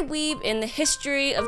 weeb in the history of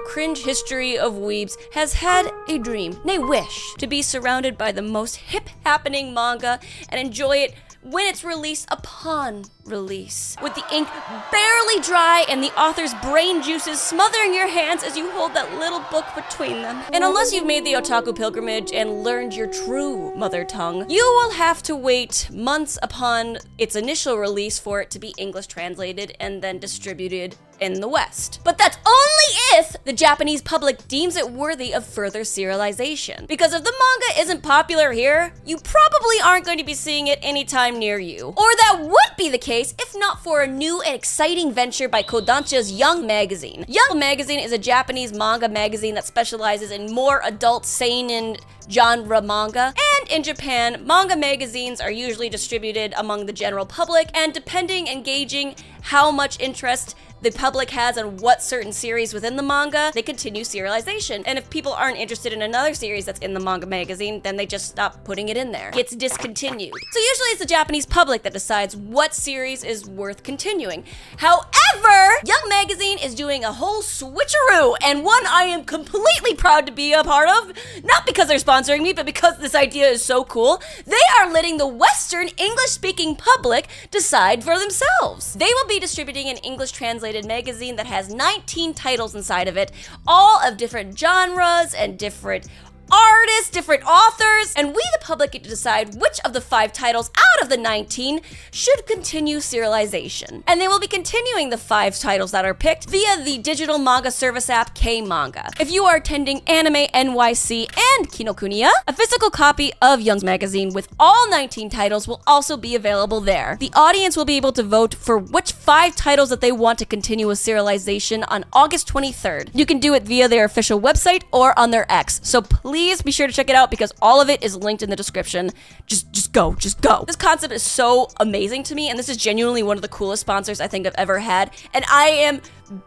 weebs has had a dream, nay wish, to be surrounded by the most hip happening manga and enjoy it when it's released upon release, with the ink barely dry and the author's brain juices smothering your hands as you hold that little book between them. And unless you've made the otaku pilgrimage and learned your true mother tongue, you will have to wait months upon its initial release for it to be English translated and then distributed in the West. But that's only if the Japanese public deems it worthy of further serialization. Because if the manga isn't popular here, you probably aren't going to be seeing it anytime near you. Or that would be the case if not for a new and exciting venture by Kodansha's Young Magazine. Young Magazine is a Japanese manga magazine that specializes in more adult seinen genre manga, and in Japan, manga magazines are usually distributed among the general public, and depending and gauging how much interest the public has on what certain series within the manga, they continue serialization. And if people aren't interested in another series that's in the manga magazine, then they just stop putting it in there. It's discontinued. So usually it's the Japanese public that decides what series is worth continuing. However, Young Magazine is doing a whole switcheroo, and one I am completely proud to be a part of, not because they're sponsoring me, but because this idea is so cool. They are letting the Western English-speaking public decide for themselves. They will be distributing an English translated magazine that has 19 titles inside of it, all of different genres and different artists, different authors, and we, the public, get to decide which of the 5 titles out of the 19 should continue serialization. And they will be continuing the 5 titles that are picked via the digital manga service app K-Manga. If you are attending Anime NYC and Kinokuniya, a physical copy of Young's magazine with all 19 titles will also be available there. The audience will be able to vote for which 5 titles that they want to continue with serialization on August 23rd. You can do it via their official website or on their X, so please be sure to check it out because all of it is linked in the description. Just go. This concept is so amazing to me, and this is genuinely one of the coolest sponsors I think I've ever had, and I am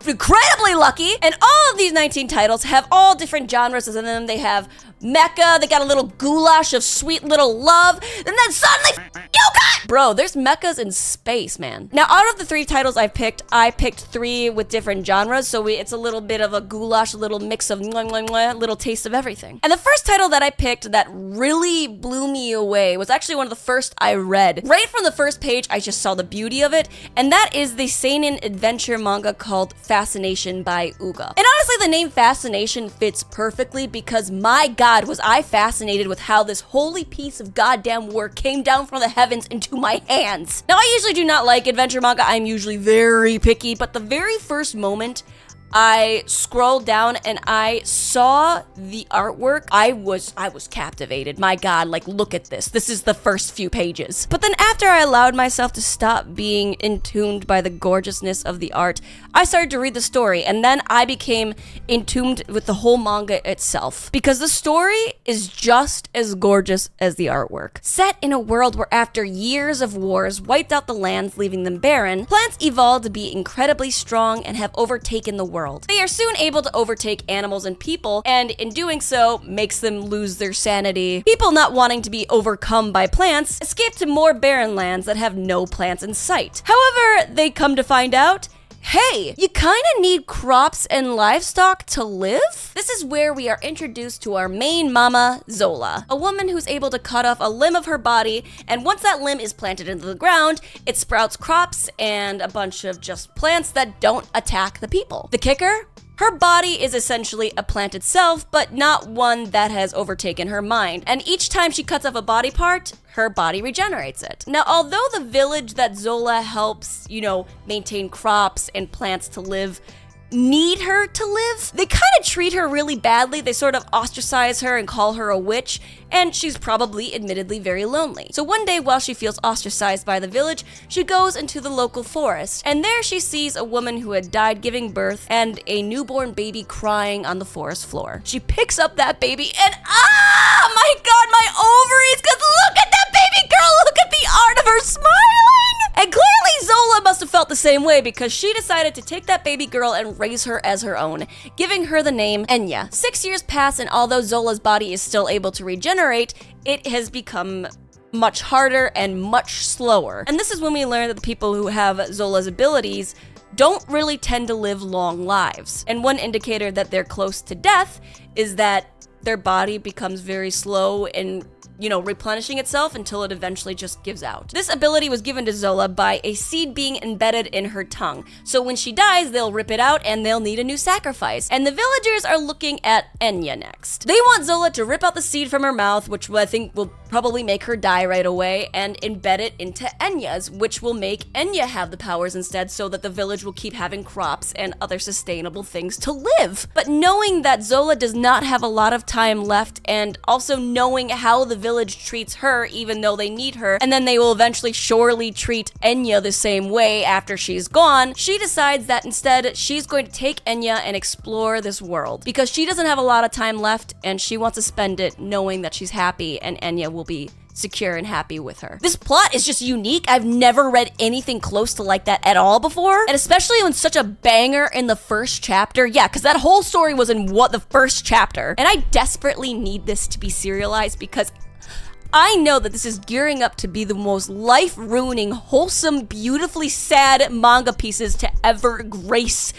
incredibly lucky. And all of these 19 titles have all different genres in them. They have mecha, they got a little goulash of sweet little love, and then suddenly yoga! Bro, there's mechas in space, man. Now, out of the 3 titles I picked 3 with different genres, so it's a little bit of a goulash, a little mix of little taste of everything. And the first title that I picked that really blew me away was actually one of the first I read. Right from the first page, I just saw the beauty of it, and that is the seinen adventure manga called Fascination by OUGA. And honestly, the name Fascination fits perfectly because my god, was I fascinated with how this holy piece of goddamn work came down from the heavens into my hands. Now, I usually do not like adventure manga. I'm usually very picky, but the very first moment I scrolled down and I saw the artwork, I was captivated. My god, like, look at this. This is the first few pages. But then after I allowed myself to stop being entombed by the gorgeousness of the art, I started to read the story, and then I became entombed with the whole manga itself. Because the story is just as gorgeous as the artwork. Set in a world where after years of wars wiped out the lands, leaving them barren, plants evolved to be incredibly strong and have overtaken the world. They are soon able to overtake animals and people, and in doing so, makes them lose their sanity. People not wanting to be overcome by plants escape to more barren lands that have no plants in sight. However, they come to find out, hey, you kinda need crops and livestock to live? This is where we are introduced to our main mama, Zola, a woman who's able to cut off a limb of her body, and once that limb is planted into the ground, it sprouts crops and a bunch of just plants that don't attack the people. The kicker? Her body is essentially a plant itself, but not one that has overtaken her mind. And each time she cuts off a body part, her body regenerates it. Now, although the village that Zola helps, maintain crops and plants to live, need her to live, they kind of treat her really badly. They sort of ostracize her and call her a witch, and she's probably admittedly very lonely. So one day, while she feels ostracized by the village, she goes into the local forest, and there she sees a woman who had died giving birth and a newborn baby crying on the forest floor. She picks up that baby and my god, my ovaries, because look at that baby girl, look at the art of her smiling! And clearly Zola must have felt the same way because she decided to take that baby girl and raise her as her own, giving her the name Enya. 6 years pass, and although Zola's body is still able to regenerate, it has become much harder and much slower. And this is when we learn that the people who have Zola's abilities don't really tend to live long lives. And one indicator that they're close to death is that their body becomes very slow in replenishing itself until it eventually just gives out. This ability was given to Zola by a seed being embedded in her tongue. So when she dies, they'll rip it out and they'll need a new sacrifice. And the villagers are looking at Enya next. They want Zola to rip out the seed from her mouth, which I think will probably make her die right away, and embed it into Enya's, which will make Enya have the powers instead, so that the village will keep having crops and other sustainable things to live. But knowing that Zola does not have a lot of time left, and also knowing how the village treats her even though they need her, and then they will eventually surely treat Enya the same way after she's gone, she decides that instead she's going to take Enya and explore this world, because she doesn't have a lot of time left and she wants to spend it knowing that she's happy and Enya will be secure and happy with her. This plot is just unique. I've never read anything close to like that at all before, and especially when such a banger in the first chapter. Yeah, because that whole story was in the first chapter, and I desperately need this to be serialized because I know that this is gearing up to be the most life-ruining, wholesome, beautifully sad manga pieces to ever grace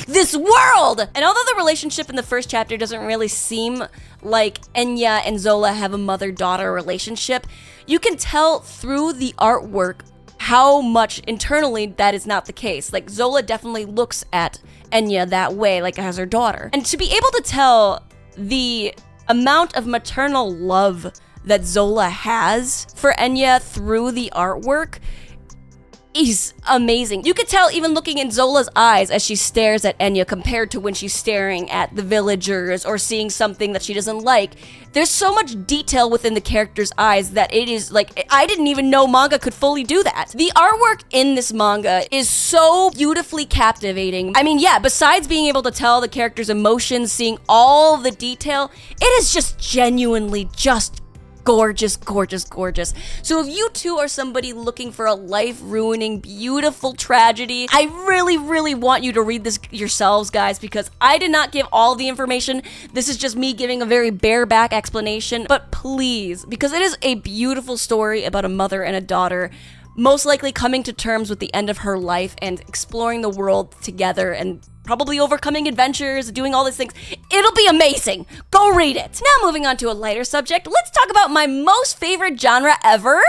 this world! And although the relationship in the first chapter doesn't really seem like Enya and Zola have a mother-daughter relationship, you can tell through the artwork how much internally that is not the case. Like, Zola definitely looks at Enya that way, like as her daughter. And to be able to tell the amount of maternal love that Zola has for Enya through the artwork is amazing. You could tell even looking in Zola's eyes as she stares at Enya compared to when she's staring at the villagers or seeing something that she doesn't like. There's so much detail within the character's eyes that it is like, I didn't even know manga could fully do that. The artwork in this manga is so beautifully captivating. I mean, yeah, besides being able to tell the character's emotions, seeing all the detail, it is just genuinely just gorgeous, gorgeous, gorgeous. So if you too are somebody looking for a life-ruining, beautiful tragedy, I really, really want you to read this yourselves, guys, because I did not give all the information. This is just me giving a very bareback explanation. But please, because it is a beautiful story about a mother and a daughter most likely coming to terms with the end of her life and exploring the world together and probably overcoming adventures, doing all these things. It'll be amazing. Go read it. Now moving on to a lighter subject, let's talk about my most favorite genre ever,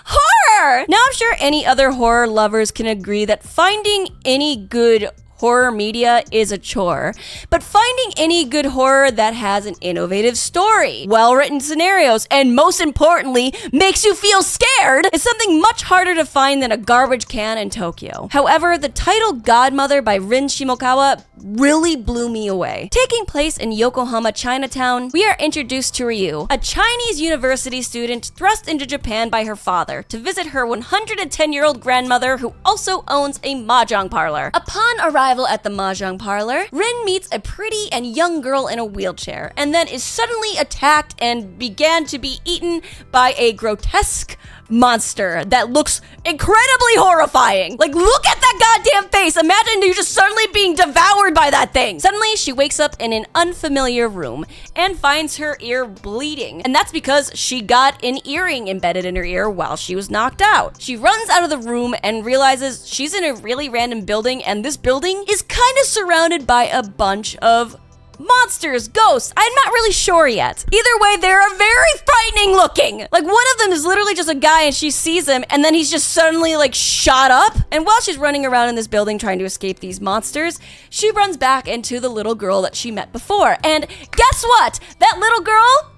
horror. Now I'm sure any other horror lovers can agree that finding any good horror media is a chore, but finding any good horror that has an innovative story, well-written scenarios, and most importantly, makes you feel scared is something much harder to find than a garbage can in Tokyo. However, the title Godmother by Rin Shimokawa really blew me away. Taking place in Yokohama, Chinatown, we are introduced to Ryu, a Chinese university student thrust into Japan by her father to visit her 110-year-old grandmother who also owns a mahjong parlor. Upon arrival at the mahjong parlor, Rin meets a pretty and young girl in a wheelchair and then is suddenly attacked and began to be eaten by a grotesque monster that looks incredibly horrifying. Like, look at that goddamn face. Imagine you just suddenly being devoured by that thing. Suddenly, she wakes up in an unfamiliar room and finds her ear bleeding. And that's because she got an earring embedded in her ear while she was knocked out. She runs out of the room and realizes she's in a really random building, and this building is kind of surrounded by a bunch of monsters, ghosts, I'm not really sure yet. Either way, they're very frightening looking. Like, one of them is literally just a guy and she sees him and then he's just suddenly like shot up. And while she's running around in this building trying to escape these monsters, she runs back into the little girl that she met before. And guess what? That little girl?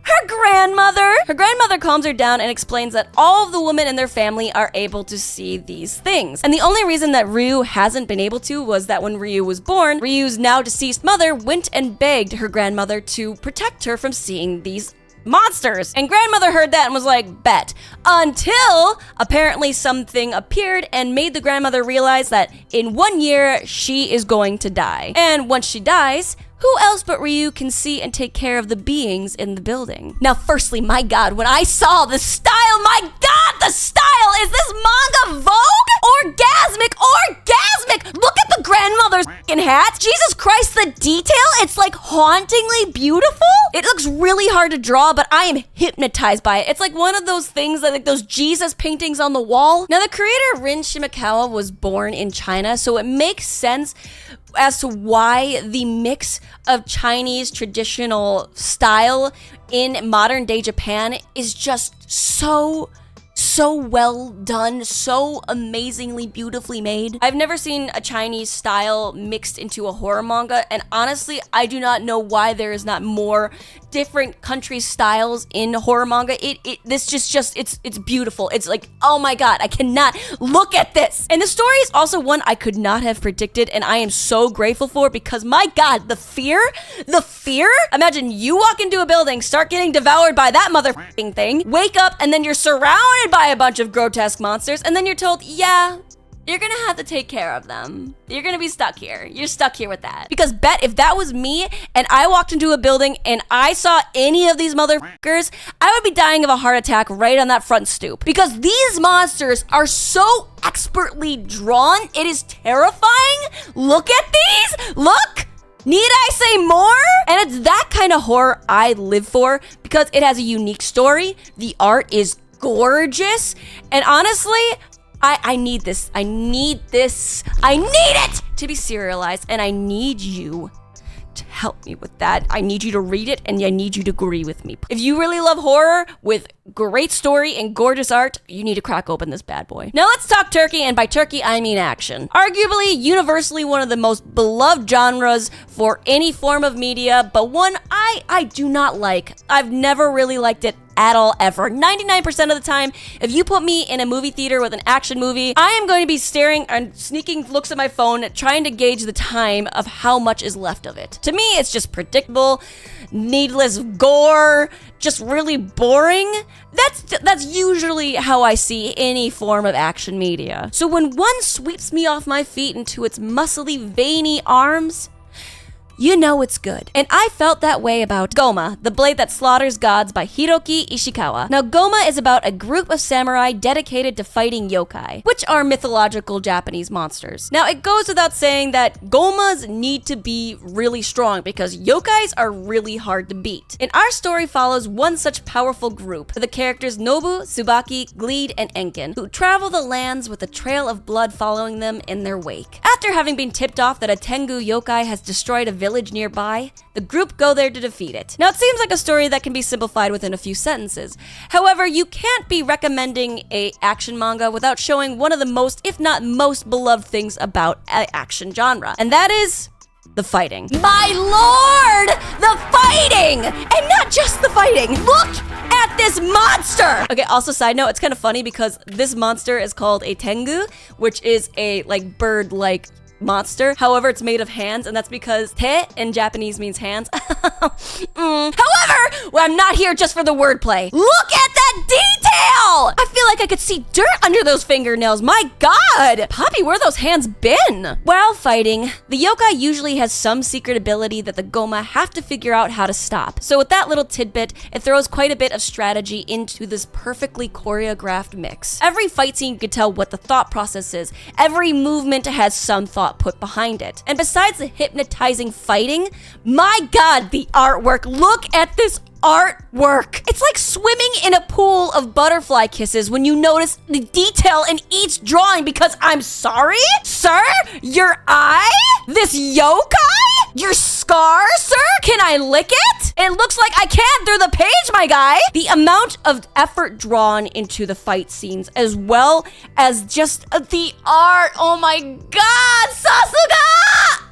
Her grandmother calms her down and explains that all of the women in their family are able to see these things. And the only reason that Ryu hasn't been able to was that when Ryu was born, Ryu's now deceased mother went and begged her grandmother to protect her from seeing these monsters. And grandmother heard that and was like, bet. Until apparently something appeared and made the grandmother realize that in 1 year, she is going to die. And once she dies, who else but Ryu can see and take care of the beings in the building? Now, firstly, my God, when I saw the style, my God, the style! Is this manga Vogue? Orgasmic! Look at the grandmother's f***ing hat. Jesus Christ, the detail, it's like hauntingly beautiful. It looks really hard to draw, but I am hypnotized by it. It's like one of those things that like those Jesus paintings on the wall. Now, the creator Rin Shimokawa was born in China, so it makes sense as to why the mix of Chinese traditional style in modern day Japan is just so well done, so amazingly beautifully made. I've never seen a Chinese style mixed into a horror manga, and honestly, I do not know why there is not more different country styles in horror manga. It's beautiful. It's like, oh my god, I cannot look at this. And the story is also one I could not have predicted, and I am so grateful for, because my god, the fear. Imagine you walk into a building, start getting devoured by that motherfucking thing, wake up, and then you're surrounded by a bunch of grotesque monsters, and then you're told, yeah, you're gonna have to take care of them. You're gonna be stuck here. You're stuck here with that. Because bet if that was me and I walked into a building and I saw any of these motherfuckers, I would be dying of a heart attack right on that front stoop. Because these monsters are so expertly drawn, it is terrifying. Look at these. Look. Need I say more? And it's that kind of horror I live for, because it has a unique story. The art is gorgeous. And honestly, I need this. I need this. I need it to be serialized, and I need you to help me with that. I need you to read it, and I need you to agree with me. If you really love horror with great story and gorgeous art, you need to crack open this bad boy. Now let's talk Turkey, and by Turkey, I mean action. Arguably, universally one of the most beloved genres for any form of media, but one I do not like. I've never really liked it at all, ever. 99% of the time, if you put me in a movie theater with an action movie, I am going to be staring and sneaking looks at my phone, trying to gauge the time of how much is left of it. To me, it's just predictable, needless gore, just really boring. That's usually how I see any form of action media. So when one sweeps me off my feet into its muscly, veiny arms, you know it's good. And I felt that way about Gouma, the Blade That Slaughters Gods by Hiroki Ishikawa. Now, Gouma is about a group of samurai dedicated to fighting yokai, which are mythological Japanese monsters. Now, it goes without saying that Goumas need to be really strong, because yokais are really hard to beat. And our story follows one such powerful group, the characters Nobu, Tsubaki, Gleed, and Enkin, who travel the lands with a trail of blood following them in their wake. After having been tipped off that a Tengu yokai has destroyed a village nearby, the group go there to defeat it. Now, it seems like a story that can be simplified within a few sentences. However, you can't be recommending a action manga without showing one of the most, if not most, beloved things about an action genre, and that is the fighting. My lord! The fighting! And not just the fighting! Look at this monster! Okay, also side note, it's kind of funny because this monster is called a Tengu, which is a like bird-like monster. However, it's made of hands, and that's because te in Japanese means hands. However, well, I'm not here just for the wordplay. Look at that detail! I feel like I could see dirt under those fingernails. My god! Poppy, where those hands been? While fighting, the yokai usually has some secret ability that the Gouma have to figure out how to stop. So with that little tidbit, it throws quite a bit of strategy into this perfectly choreographed mix. Every fight scene, you can tell what the thought process is. Every movement has some thought put behind it. And besides the hypnotizing fighting, my god, the artwork. Look at this artwork. It's like swimming in a pool of butterfly kisses when you notice the detail in each drawing, because I'm sorry, sir, your eye? This yokai? Your scar, sir? Can I lick it? It looks like I can't through the page, my guy. The amount of effort drawn into the fight scenes, as well as just the art. Oh my god, Sasuga!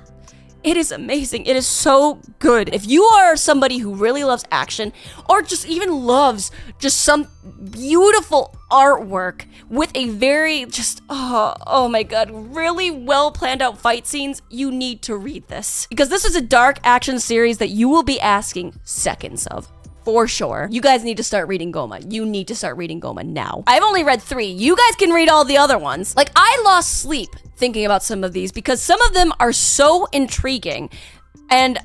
It is amazing. It is so good. If you are somebody who really loves action, or just even loves just some beautiful artwork with a very oh my god, really well planned out fight scenes, you need to read this. Because this is a dark action series that you will be asking seconds of. For sure. You guys need to start reading Gouma. You need to start reading Gouma now. I've only read 3. You guys can read all the other ones. Like, I lost sleep thinking about some of these because some of them are so intriguing. And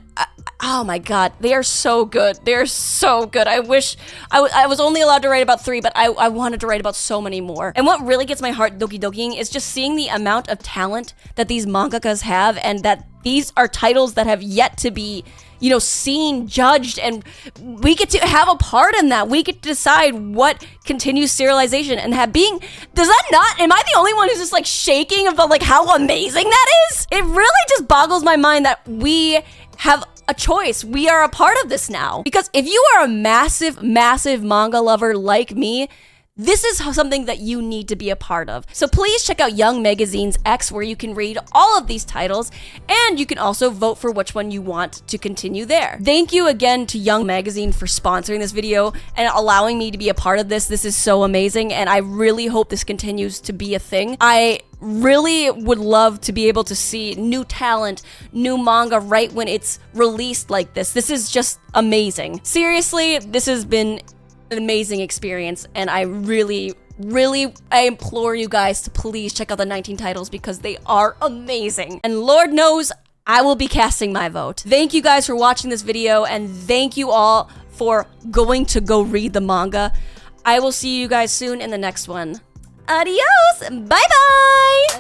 oh my god, they are so good. They're so good. I wish I was only allowed to write about 3, but I wanted to write about so many more. And what really gets my heart doki-dokiing is just seeing the amount of talent that these mangakas have, and that these are titles that have yet to be, you know, seen, judged, and we get to have a part in that. We get to decide what continues serialization and does that not, am I the only one who's just like shaking about like how amazing that is? It really just boggles my mind that we have a choice. We are a part of this now. Because if you are a massive, massive manga lover like me, this is something that you need to be a part of. So please check out Young Magazine's X, where you can read all of these titles, and you can also vote for which one you want to continue there. Thank you again to Young Magazine for sponsoring this video and allowing me to be a part of this. This is so amazing, and I really hope this continues to be a thing. I really would love to be able to see new talent, new manga right when it's released like this. This is just amazing. Seriously, this has been an amazing experience, and I really implore you guys to please check out the 19 titles because they are amazing. And Lord knows I will be casting my vote. Thank you guys for watching this video, and thank you all for going to go read the manga. I will see you guys soon in the next one. Adios! Bye-bye!